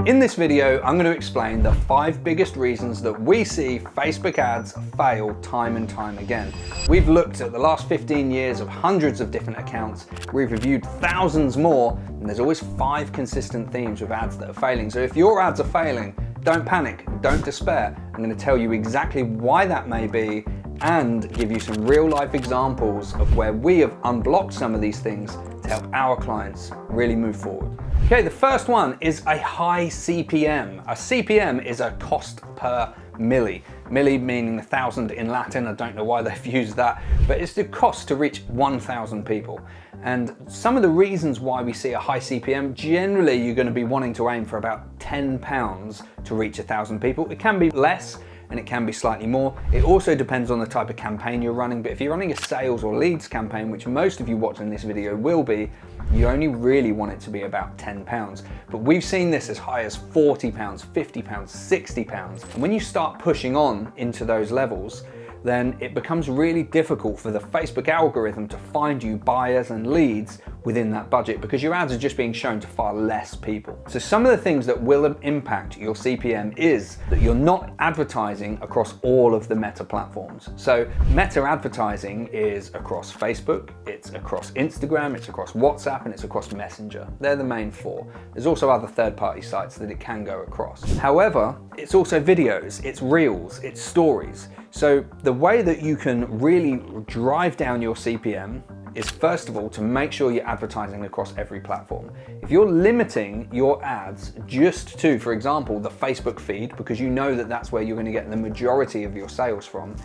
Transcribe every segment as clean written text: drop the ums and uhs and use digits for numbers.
In this video, I'm going to explain the 5 biggest reasons that we see Facebook ads fail time and time again. We've looked at the last 15 years of hundreds of different accounts, we've reviewed thousands more, and there's always 5 consistent themes with ads that are failing. So if your ads are failing, don't panic, don't despair. I'm going to tell you exactly why that may be and give you some real life examples of where we have unblocked some of these things to help our clients really move forward. Okay, the first one is a high CPM. A CPM is a cost per milli. Milli meaning 1,000 in Latin. I don't know why they've used that, but it's the cost to reach 1,000 people. And some of the reasons why we see a high CPM, generally you're going to be wanting to aim for about £10 to reach 1,000 people. It can be less and it can be slightly more. It also depends on the type of campaign you're running, but if you're running a sales or leads campaign, which most of you watching this video will be, you only really want it to be about £10. But we've seen this as high as £40, £50, £60. And when you start pushing on into those levels, then it becomes really difficult for the Facebook algorithm to find you buyers and leads within that budget because your ads are just being shown to far less people. So some of the things that will impact your CPM is that you're not advertising across all of the Meta platforms. So Meta advertising is across Facebook, it's across Instagram, it's across WhatsApp, and it's across Messenger. They're the main 4. There's also other third-party sites that it can go across. However, it's also videos, it's reels, it's stories. So the way that you can really drive down your CPM is, first of all, to make sure you're advertising across every platform. If you're limiting your ads just to, for example, the Facebook feed, because you know that that's where you're going to get the majority of your sales from,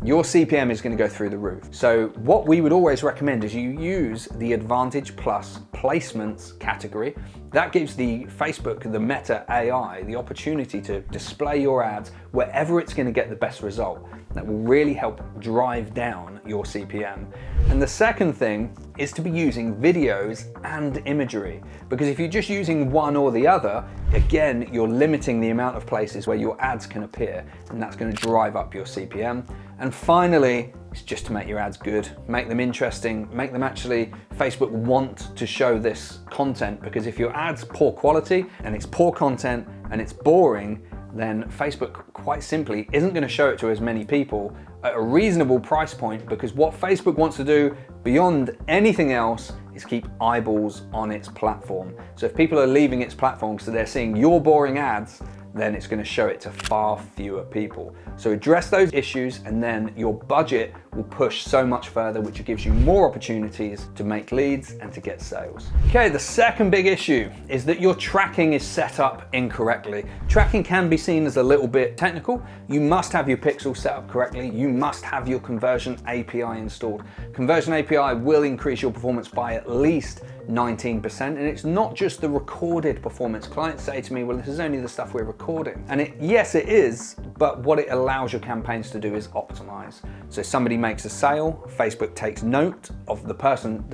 your CPM is going to go through the roof. So what we would always recommend is you use the Advantage Plus placements category. That gives the Facebook, the Meta AI, the opportunity to display your ads wherever it's going to get the best result. That will really help drive down your CPM. And the second thing is to be using videos and imagery, because if you're just using one or the other, again, you're limiting the amount of places where your ads can appear, and that's going to drive up your CPM. And finally, it's just to make your ads good, make them interesting, make them actually Facebook want to show this content, because if your ad's poor quality and it's poor content and it's boring, then Facebook quite simply isn't going to show it to as many people at a reasonable price point, because what Facebook wants to do beyond anything else is keep eyeballs on its platform. So if people are leaving its platform so they're seeing your boring ads, then it's going to show it to far fewer people. So address those issues and then your budget will push so much further, which gives you more opportunities to make leads and to get sales. Okay, the second big issue is that your tracking is set up incorrectly. Tracking can be seen as a little bit technical. You must have your pixel set up correctly. You must have your conversion API installed. Conversion API will increase your performance by at least 19%, and it's not just the recorded performance. Clients say to me, well, this is only the stuff we're recording. And yes, it is, but what it allows your campaigns to do is optimize. So somebody makes a sale, Facebook takes note of the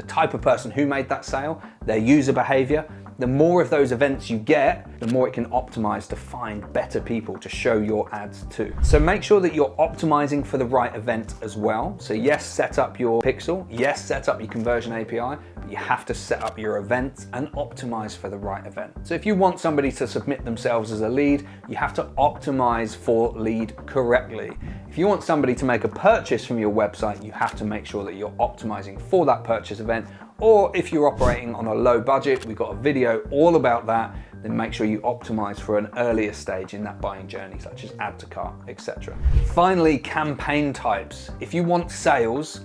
type of person who made that sale, their user behavior. The more of those events you get, the more it can optimize to find better people to show your ads to. So make sure that you're optimizing for the right event as well. So yes, set up your pixel, yes, set up your conversion API, but you have to set up your events and optimize for the right event. So if you want somebody to submit themselves as a lead, you have to optimize for lead correctly. If you want somebody to make a purchase from your website, you have to make sure that you're optimizing for that purchase event. Or if you're operating on a low budget, we've got a video all about that, then make sure you optimize for an earlier stage in that buying journey, such as add to cart, etc. Finally, campaign types. If you want sales,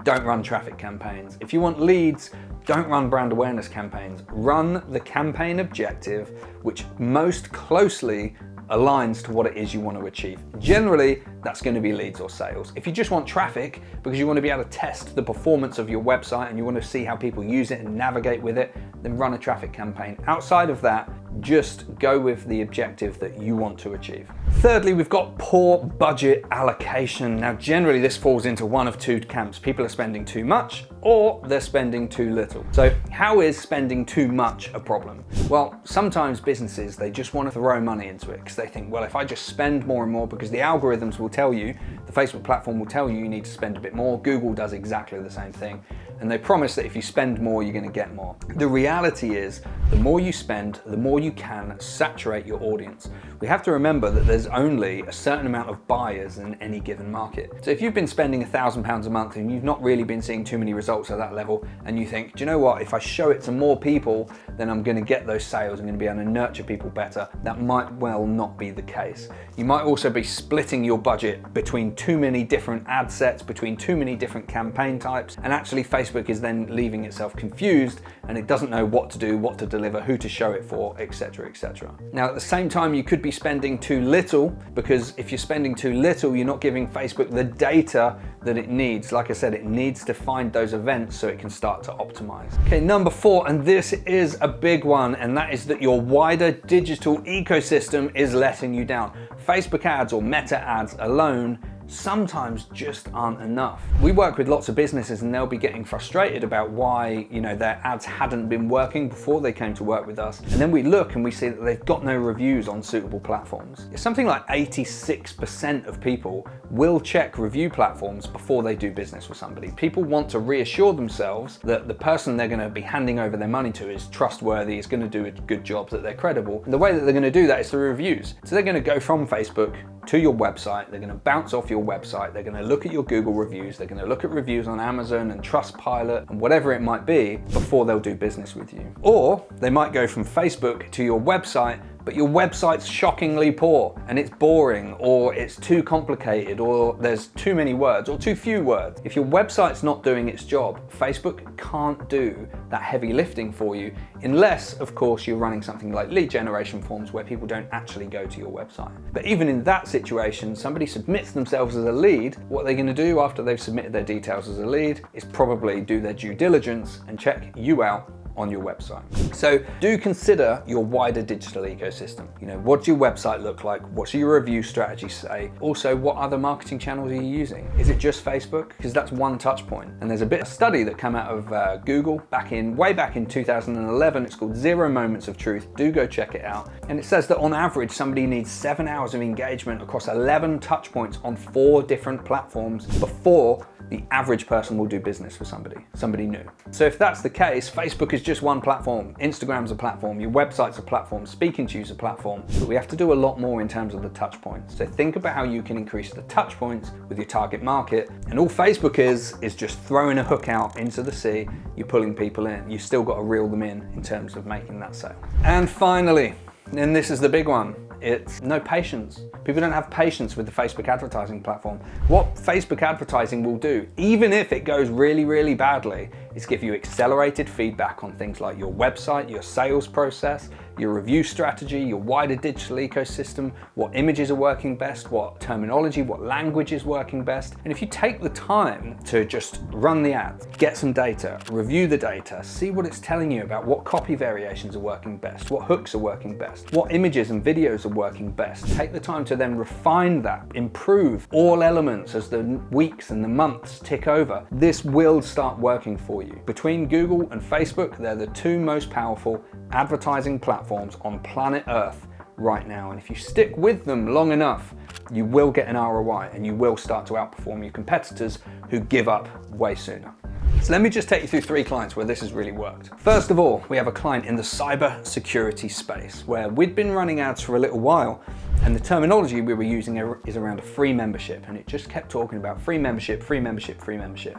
don't run traffic campaigns. If you want leads, don't run brand awareness campaigns. Run the campaign objective, which most closely aligns to what it is you want to achieve. Generally, that's going to be leads or sales. If you just want traffic because you want to be able to test the performance of your website and you want to see how people use it and navigate with it, then run a traffic campaign. Outside of that, just go with the objective that you want to achieve. Thirdly, we've got poor budget allocation. Now, generally this falls into one of 2 camps. People are spending too much or they're spending too little. So how is spending too much a problem? Well, sometimes businesses, they just want to throw money into it because they think, well, if I just spend more and more, because the algorithms will tell you, the Facebook platform will tell you you need to spend a bit more. Google does exactly the same thing. and they promise that if you spend more, you're going to get more. The reality is, the more you spend, the more you can saturate your audience. We have to remember that there's only a certain amount of buyers in any given market. So if you've been spending £1,000 a month and you've not really been seeing too many results at that level, and you think, do you know what, if I show it to more people, then I'm going to get those sales, I'm going to be able to nurture people better, that might well not be the case. You might also be splitting your budget between too many different ad sets, between too many different campaign types, and actually Facebook is then leaving itself confused and it doesn't know what to do, what to deliver, who to show it for, etc., etc. Now at the same time, you could be spending too little, because if you're spending too little, you're not giving Facebook the data that it needs. Like I said, it needs to find those events so it can start to optimize. Okay, number 4, and this is a big one, and that is that your wider digital ecosystem is letting you down. Facebook ads or meta ads alone sometimes just aren't enough. We work with lots of businesses and they'll be getting frustrated about why, their ads hadn't been working before they came to work with us. And then we look and we see that they've got no reviews on suitable platforms. It's something like 86% of people will check review platforms before they do business with somebody. People want to reassure themselves that the person they're going to be handing over their money to is trustworthy, is going to do a good job, that they're credible. And the way that they're going to do that is through reviews. So they're going to go from Facebook to your website, they're going to bounce off your website, they're going to look at your Google reviews, they're going to look at reviews on Amazon and Trustpilot and whatever it might be before they'll do business with you. Or they might go from Facebook to your website, but your website's shockingly poor and it's boring, or it's too complicated, or there's too many words or too few words. If your website's not doing its job, Facebook can't do that heavy lifting for you, unless of course you're running something like lead generation forms where people don't actually go to your website. But even in that situation, somebody submits themselves as a lead, what they're going to do after they've submitted their details as a lead is probably do their due diligence and check you out on your website. So do consider your wider digital ecosystem. What does your website look like? What's your review strategy say? Also, what other marketing channels are you using? Is it just Facebook? Because that's one touch point. And there's a bit of study that came out of Google way back in 2011. It's called 0 Moments of Truth. Do go check it out. And it says that on average, somebody needs 7 hours of engagement across 11 touch points on 4 different platforms before the average person will do business with somebody new. So if that's the case, Facebook is just one platform, Instagram's a platform, your website's a platform, speaking to you's a platform, but we have to do a lot more in terms of the touch points. So think about how you can increase the touch points with your target market, and all Facebook is just throwing a hook out into the sea, you're pulling people in, you've still got to reel them in terms of making that sale. And finally, and this is the big one, it's no patience. People don't have patience with the Facebook advertising platform. What Facebook advertising will do, even if it goes really, really badly, is give you accelerated feedback on things like your website, your sales process, your review strategy, your wider digital ecosystem, what images are working best, what terminology, what language is working best. And if you take the time to just run the ads, get some data, review the data, see what it's telling you about what copy variations are working best, what hooks are working best, what images and videos are working best. Take the time to then refine that, improve all elements as the weeks and the months tick over. This will start working for you. Between Google and Facebook, they're the 2 most powerful advertising platforms on planet Earth right now. And if you stick with them long enough, you will get an ROI and you will start to outperform your competitors who give up way sooner. So let me just take you through 3 clients where this has really worked. First of all, we have a client in the cyber security space where we'd been running ads for a little while, and the terminology we were using is around a free membership, and it just kept talking about free membership, free membership, free membership.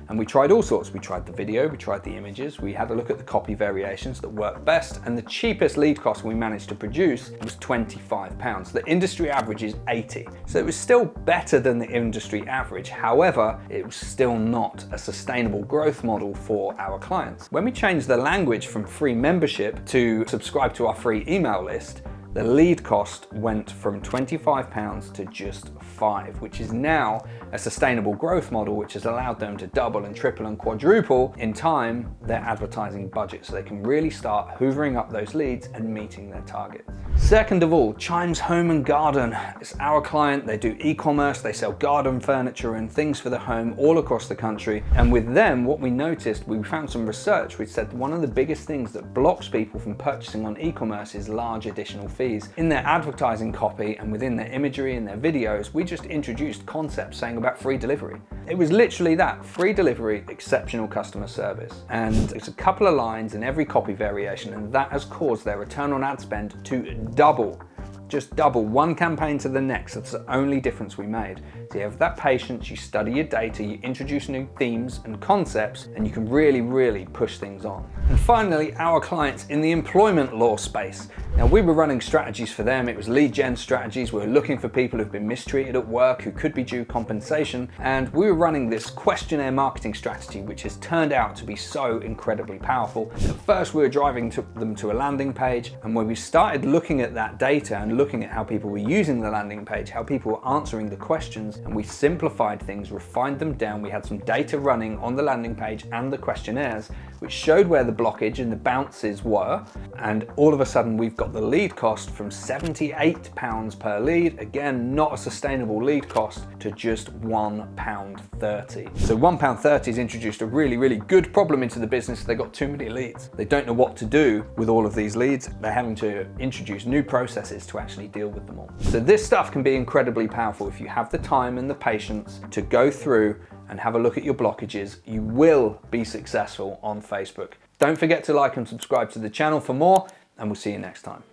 And we tried all sorts. We tried the video, we tried the images, we had a look at the copy variations that worked best, and the cheapest lead cost we managed to produce was £25. The industry average is 80. So it was still better than the industry average. However, it was still not a sustainable growth model for our clients. When we changed the language from free membership to subscribe to our free email list, the lead cost went from £25 to just £5, which is now a sustainable growth model, which has allowed them to double and triple and quadruple in time their advertising budget, so they can really start hoovering up those leads and meeting their targets. Second of all, Chimes Home and Garden. It's our client. They do e-commerce, they sell garden furniture and things for the home all across the country. And with them, what we noticed, we found some research which said one of the biggest things that blocks people from purchasing on e-commerce is large additional fees. fees. In their advertising copy and within their imagery and their videos, we just introduced concepts saying about free delivery. It was literally that: free delivery, exceptional customer service. And it's a couple of lines in every copy variation, and that has caused their return on ad spend to double. Just double, one campaign to the next. That's the only difference we made. So you have that patience, you study your data, you introduce new themes and concepts, and you can really push things on. And finally, our clients in the employment law space. Now, we were running strategies for them. It was lead gen strategies. We were looking for people who've been mistreated at work, who could be due compensation. And we were running this questionnaire marketing strategy, which has turned out to be so incredibly powerful. At first, we were driving them to a landing page. And when we started looking at that data and looking at how people were using the landing page, how people were answering the questions, and we simplified things, refined them down. We had some data running on the landing page and the questionnaires, which showed where the blockage and the bounces were. And all of a sudden, we've got the lead cost from £78 per lead, again, not a sustainable lead cost, to just £1.30. So £1.30 has introduced a really good problem into the business. They've got too many leads. They don't know what to do with all of these leads. They're having to introduce new processes to actually deal with them all. So this stuff can be incredibly powerful if you have the time and the patience to go through and have a look at your blockages. You will be successful on Facebook. Don't forget to like and subscribe to the channel for more, and we'll see you next time.